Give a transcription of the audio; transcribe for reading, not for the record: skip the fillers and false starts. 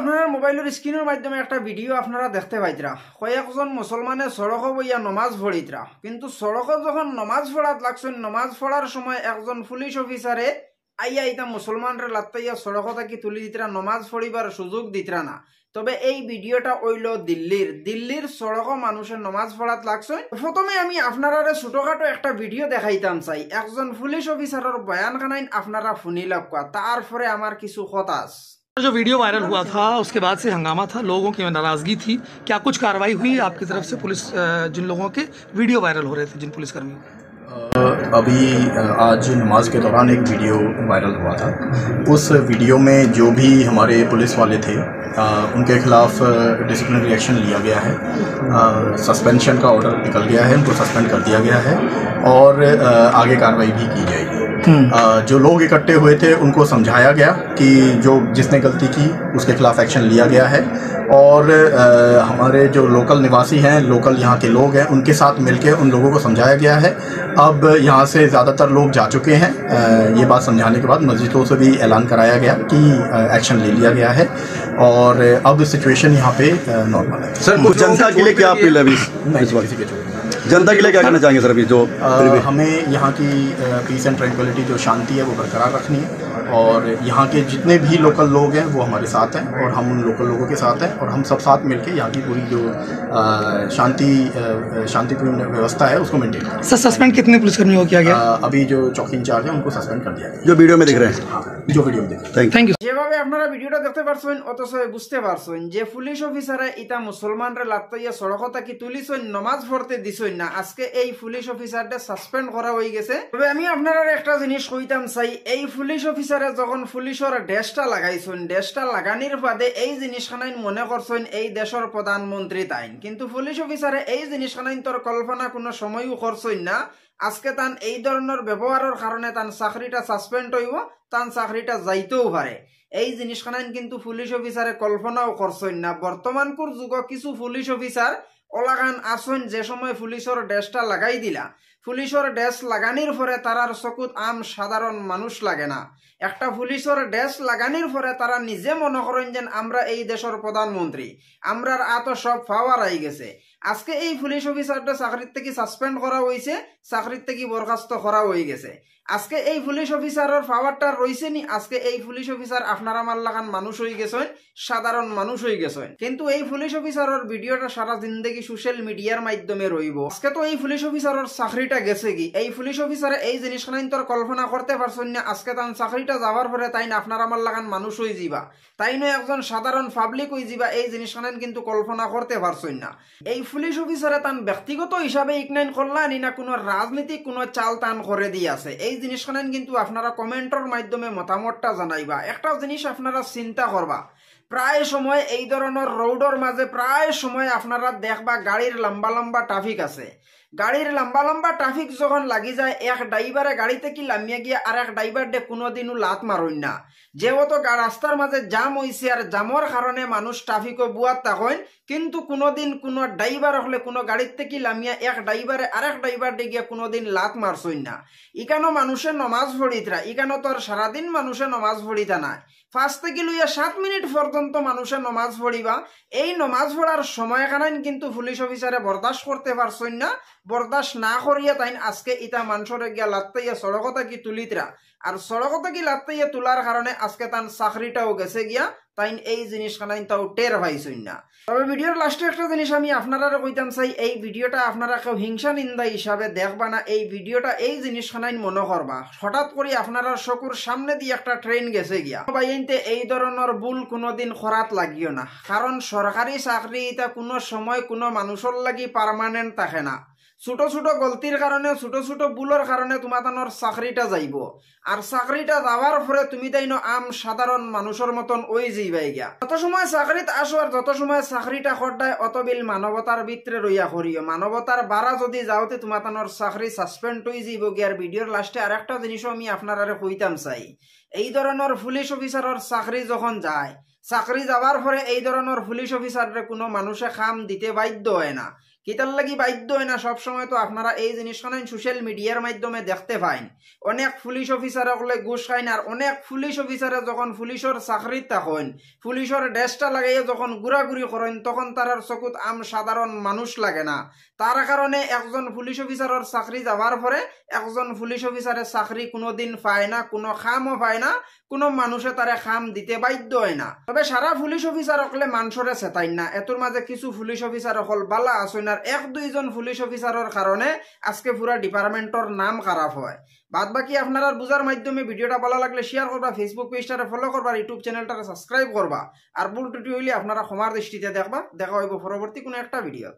আপনারা মোবাইলের স্ক্রিনের মাধ্যমে একটা ভিডিও আপনারা দেখতে পাইতরা কয়েকজন মুসলমানে সড়ক বইয়া নমাজ পড়িতরা কিন্তু সড়ক যখন নমাজ পড়াত লাগছেন নমাজ পড়ার সময় একজন পুলিশ অফিসারে আইয়া ইতা মুসলমানরে লাত্তাইয়া সড়ক থাকি তুলি দিতরা নমাজ পড়িবার সুযোগ দিতরা না। তবে এই ভিডিওটা হইল দিল্লির সড়ক মানুষের নমাজ পড়াত লাগছেন। প্রথমে আমি আপনারা ছোটখাটো একটা ভিডিও দেখাইতাম চাই, একজন পুলিশ অফিসারের বয়ান খানাইন আপনারা শুনি লাগা, তারপরে আমার কিছু কথা আছে। जो वीडियो वायरल हुआ था उसके बाद से हंगामा था, लोगों की नाराजगी थी, क्या कुछ कार्रवाई हुई आपकी तरफ से? पुलिस जिन लोगों के वीडियो वायरल हो रहे थे, जिन पुलिसकर्मियों अभी आज नमाज के दौरान एक वीडियो वायरल हुआ था। उस वीडियो में जो भी हमारे पुलिस वाले थे उनके खिलाफ डिसिप्लिनरी एक्शन लिया गया है। सस्पेंशन का ऑर्डर निकल गया है, उनको सस्पेंड कर दिया गया है और आगे कार्रवाई भी की जाएगी। जो लोग इकट्ठे हुए थे उनको समझाया गया कि जो जिसने गलती की उसके खिलाफ एक्शन लिया गया है और हमारे जो लोकल निवासी हैं, लोकल यहाँ के लोग हैं, उनके साथ मिलकर उन लोगों को समझाया गया है। अब यहाँ से ज़्यादातर लोग जा चुके हैं। ये बात समझाने के बाद मस्जिदों से भी ऐलान कराया गया कि एक्शन ले लिया गया है और अब सिचुएशन यहाँ पे नॉर्मल है। सर कुछ जनता के लिए क्या अपील है अभी? जनता के लिए क्या करना चाहेंगे सर अभी? जो हमें यहाँ की पीस एंड ट्रैंक्विलिटी जो शांति है वो बरकरार रखनी है और यहाँ के जितने भी लोकल लोग हैं वो हमारे साथ हैं और हम उन लोकल लोगों के साथ हैं और हम सब साथ मिलके यहाँ की पूरी जो शांतिपूर्ण व्यवस्था है उसको मेंटेन करें। सर सस्पेंड कितने पुलिसकर्मियों को किया गया? अभी जो चौकी इंचार्ज है उनको सस्पेंड कर दिया गया, जो वीडियो में दिख रहे हैं। हाँ, जो वीडियो में दिख रहे हैं। Thank you. যেভাবে আপনারা ভিডিওটা দেখতে পারছেন অথচ বুঝতে পারছেন যে পুলিশ অফিসারে ইটা মুসলমানরে লাত্তাইয়া সড়ক থাকি তুলিছেন নমাজ পড়তে দিছেন না, আজকে এই পুলিশ অফিসারটা সাসপেন্ড করা হয়ে গেছে। তবে আমি আপনারা একটা জিনিস কইতাম চাই, এই পুলিশ অফিসারে যখন পুলিশের ড্রেসটা লাগাইছেন, ড্রেসটা লাগানির বাদে এই জিনিসখানাইন মনে করছেন এই দেশের প্রধানমন্ত্রী তাইন, কিন্তু পুলিশ অফিসারে এই জিনিসখানাইন তোর কল্পনা কোনো সময়ও করছেন না। আজকে তান এই ধরনের ব্যবহারের কারণে তান চাকরিটা সাসপেন্ড হইব, তান চাকরিটা যাইতেও পারে। এই জিনিসখানাইন কিন্তু পুলিশ অফিসারে কল্পনাও করছেন না। বর্তমানকুর যুগ কিছু পুলিশ অফিসার ওলাগান আসন যে সময় পুলিশের ড্রেসটা লাগাই দিলা, পুলিশের ড্রেস লাগানির পরে তারার চকুত আম সাধারণ মানুষ লাগে না। একটা পুলিশের ড্রেস লাগানির পরে তারা নিজে মনে করেন যে আমরা এই দেশের প্রধানমন্ত্রী, আমরার আত সব পাওয়ার আই গেছে। আজকে এই পুলিশ অফিসারটা চাকরির থেকে সাসপেন্ড করা হয়েছে, চাকরির থেকে বরখাস্ত করা হয়ে গেছে। আজকে এই পুলিশ অফিসারের পাওয়ারটা রয়েছে নি, আজকে এই পুলিশ অফিসার আপনার আমার লাগান মানুষ হয়ে গেছেন, সাধারণ মানুষ হয়ে গেছেন। কিন্তু এই পুলিশ অফিসারের ভিডিওটা সারা জিন্দগি সোশ্যাল মিডিয়ার মাধ্যমে রইব। আজকে তো এই পুলিশ অফিসারের চাকরিটা গেছে কি, এই পুলিশ অফিসারে এই জিনিসখানাইন তোর কল্পনা করতে পারছেন না। আজকে তান চাকরিটা যাওয়ার পরে তাই না আপনার আমার লাগান মানুষ হয়ে যাবা, তাই নয় একজন সাধারণ পাবলিক হয়ে যাবা, এই জিনিসখানাইন কিন্তু কল্পনা করতে পারছেন না। এই পুলিশ অফিসারে তান ব্যক্তিগত হিসাবে ইকনাইন করলানি না কোনো রাজনীতিক কোনো চাল তান করে দিয়ে আছে, এই জিনিসখানেন কিন্তু আপনারা কমেন্টের মাধ্যমে মতামতটা জানাইবা। একটা জিনিস আপনারা চিন্তা করবা, প্রায় সময় এই ধরনের রোডের মাঝে প্রায় সময় আপনারা দেখবা গাড়ির লম্বা লম্বা ট্রাফিক আছে। গাড়ির লম্বা লম্বা ট্রাফিক যখন লাগি যায়, এক ড্রাইভারে গাড়িতে কি লামিয়া গিয়ে আর এক ড্রাইভার ডে কোনোদিনও লাত মারুন না। যেহেতু রাস্তার মাঝে জাম হয়েছে আর জামর কারণে মানুষ ট্রাফিকও বুয়াত থাকেন, কিন্তু কোনোদিন কোনো ড্রাইভার হলে কোনো গাড়ির থেকে লামিয়া এক ড্রাইভারে আরেক ড্রাইভার ডে গিয়ে কোনোদিন লাত মারছই না। ইকানো মানুষের নমাজ পড়িতরা, ইকানো তোর সারাদিন মানুষের নমাজ পড়িতা না, 5 থেকে লইয়া 7 মিনিট পর্যন্ত মানুষের নমাজ পড়িবা। এই নমাজ পড়ার সময় কানাইন কিন্তু পুলিশ অফিসারে বরদাস্ত করতে পারছই না। বরদাস্ত না করিয়া তাইন আজকে ইটা মানুষরে গিয়া লাত্তাইয়া সড়ক থাকি তুলিতরা, আর সড়ক থাকি লাত্তাইয়া তোলার কারণে আজকে তান চাকরিটাও গেছে গিয়া, তাইন এই জিনিস খানাইন তাও টের পাইছই না। তবে ভিডিওর লাস্টে একটা জিনিস আমি আপনারা কইতাম চাই, এই ভিডিওটা আপনারা কেউ হিংসা নিন্দা হিসাবে দেখবা না। এই ভিডিওটা এই জিনিস খানাইন মনে করবা, হঠাৎ করে আপনারা চকুর সামনে দিয়ে একটা ট্রেন গেছে গিয়া বাইনতে এই ধরনের ভুল কোনোদিন খরাত লাগিও না, কারণ সরকারি চাকরি এটা কোনো সময় কোনো মানুষের লাগি পার্মানেন্ট থাকে না। ছোট ছোট গলতির কারণে, ছোট ছোট ভুলের কারণে তোমার চাকরিটা যাইব, আর চাকরিটা যাওয়ার পরে তুমি তাইনো আম সাধারণ মানুষের মতন ওই যাইবাই গিয়া। যত সময় চাকরিত আসো আর যত সময় চাকরিটা করদায় অত বিল মানবতার ভিতরে রইয়া করিও। মানবতার বাড়া যদি যাওতে তোমার চাকরি সাসপেন্ড হয়ে যাইব গিয়া। আর ভিডিওর লাস্টে আর একটা জিনিসও আমি আপনারা কইতাম চাই, এই ধরনের পুলিশ অফিসারের চাকরি যখন যায়, চাকরি যাওয়ার পরে এই ধরনের পুলিশ অফিসারে কোনো মানুষে খাম দিতে বাধ্য হয় না, কিতার লাগি বাধ্য হয় না সবসময় তো আপনারা এই জিনিসখান সোশ্যাল মিডিয়ার মাধ্যমে দেখতে পাইন অনেক পুলিশ অফিসারে হলে ঘুষ খাইন আর অনেক পুলিশ অফিসারে যখন পুলিশের চাকরিত থাকেন পুলিশের ড্রেসটা লাগাইয়া যখন ঘুরাঘুরি করেন তখন তারার চকুত সাধারণ মানুষ লাগে না তার কারণে একজন পুলিশ অফিসারের চাকরি যাওয়ার পরে একজন পুলিশ অফিসারের চাকরি কোনোদিন পায় না কোনো খামও পায় না কোনো মানুষে তারে খাম দিতে বাধ্য হয় না তবে সারা পুলিশ অফিসার হকলে মানুষরে চেতাইন না এতোর মাঝে কিছু পুলিশ অফিসার হল বালা আসেন আর 1-2 জন পুলিশ অফিসারের কারণে আজকে পুরা ডিপার্টমেন্টর নাম খারাপ হয় বাদ বাকি আপনারা বুঝার মাধ্যমে ভিডিওটা ভালো লাগলে শেয়ার করবা ফেসবুক পেজটারে ফলো করবা ইউটিউব চ্যানেলটারে সাবস্ক্রাইব করবা আর ভুল ত্রুটি হইলে আপনারা ক্ষমার দৃষ্টিতে দেখবা দেখা হইব পরবর্তী কোনো একটা ভিডিও।